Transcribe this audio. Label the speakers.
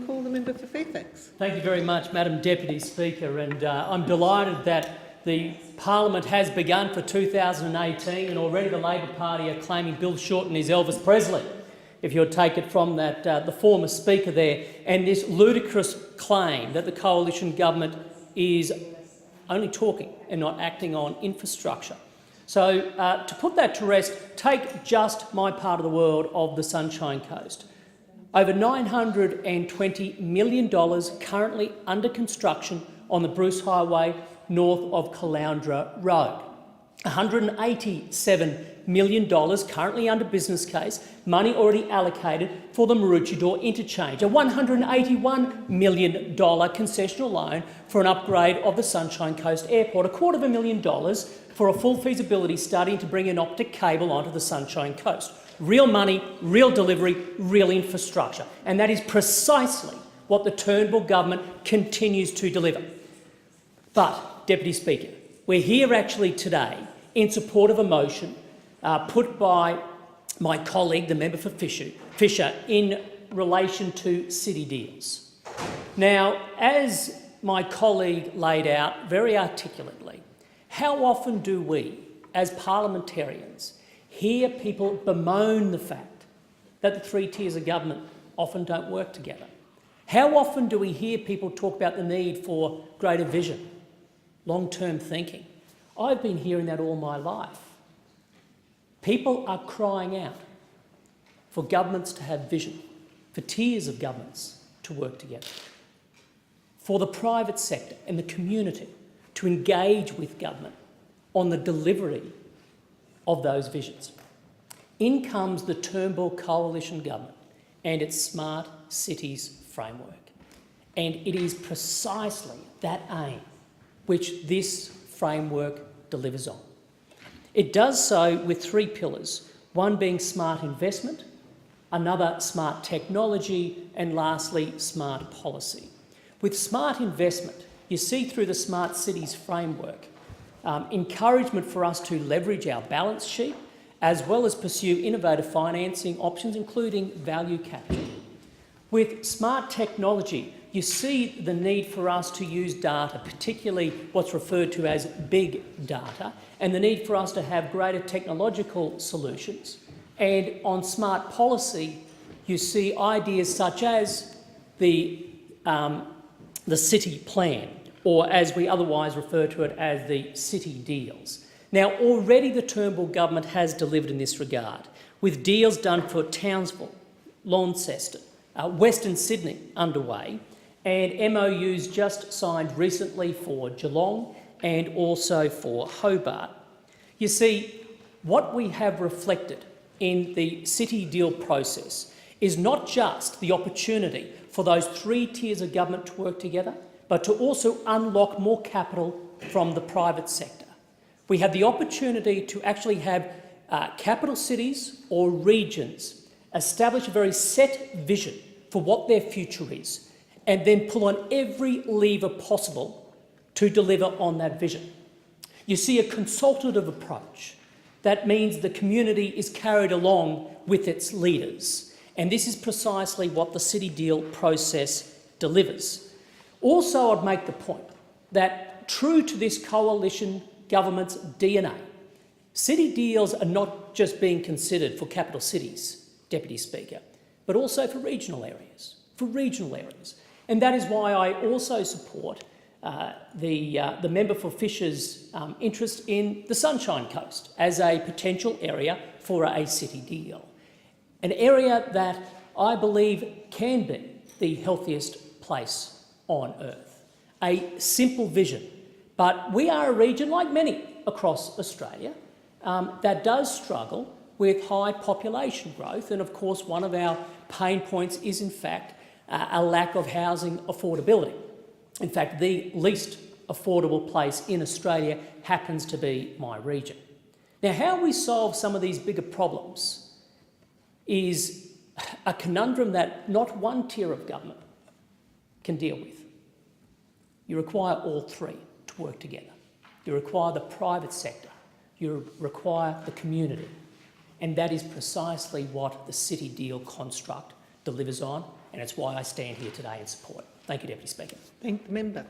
Speaker 1: Call the member for FedCh.
Speaker 2: Thank you very much, Madam Deputy Speaker, and I'm delighted that the Parliament has begun for 2018 and already the Labor Party are claiming Bill Shorten is Elvis Presley, if you'll take it from that the former Speaker there, and this ludicrous claim that the coalition government is only talking and not acting on infrastructure. So to put that to rest, take just my part of the world of the Sunshine Coast. Over $920 million currently under construction on the Bruce Highway north of Caloundra Road. $187 million currently under business case, money already allocated for the Maroochydore interchange. A $181 million concessional loan for an upgrade of the Sunshine Coast Airport. $250,000 for a full feasibility study to bring an optic cable onto the Sunshine Coast. Real money, real delivery, real infrastructure. And that is precisely what the Turnbull government continues to deliver. But, Deputy Speaker, we're here actually today in support of a motion put by my colleague, the member for Fisher, in relation to city deals. Now, as my colleague laid out very articulately, how often do we, as parliamentarians, hear people bemoan the fact that the three tiers of government often don't work together? How often do we hear people talk about the need for greater vision, long-term thinking? I've been hearing that all my life. People are crying out for governments to have vision, for tiers of governments to work together, for the private sector and the community to engage with government on the delivery of those visions. In comes the Turnbull coalition government and its Smart Cities framework. And it is precisely that aim which this framework delivers on. It does so with three pillars, one being smart investment, another smart technology, and lastly, smart policy. With smart investment, you see through the Smart Cities framework encouragement for us to leverage our balance sheet as well as pursue innovative financing options, including value capture. With smart technology, you see the need for us to use data, particularly what's referred to as big data, and the need for us to have greater technological solutions. And on smart policy, you see ideas such as the city plan, or as we otherwise refer to it as the city deals. Now, already the Turnbull government has delivered in this regard, with deals done for Townsville, Launceston, Western Sydney underway, and MOUs just signed recently for Geelong and also for Hobart. You see, what we have reflected in the city deal process is not just the opportunity for those three tiers of government to work together, but to also unlock more capital from the private sector. We have the opportunity to actually have capital cities or regions establish a very set vision for what their future is, and then pull on every lever possible to deliver on that vision. You see a consultative approach. That means the community is carried along with its leaders, and this is precisely what the city deal process delivers. Also, I'd make the point that, true to this coalition government's DNA, city deals are not just being considered for capital cities, Deputy Speaker, but also for regional areas, And that is why I also support the member for Fisher's interest in the Sunshine Coast as a potential area for a city deal. An area that I believe can be the healthiest place on earth. A simple vision, but we are a region, like many across Australia, that does struggle with high population growth, and of course one of our pain points is in fact a lack of housing affordability. In fact, the least affordable place in Australia happens to be my region. Now, how we solve some of these bigger problems is a conundrum that not one tier of government can deal with. You require all three to work together. You require the private sector. You require the community. And that is precisely what the city deal construct delivers on, and it's why I stand here today in support. Thank you, Deputy Speaker.
Speaker 1: Thank the member.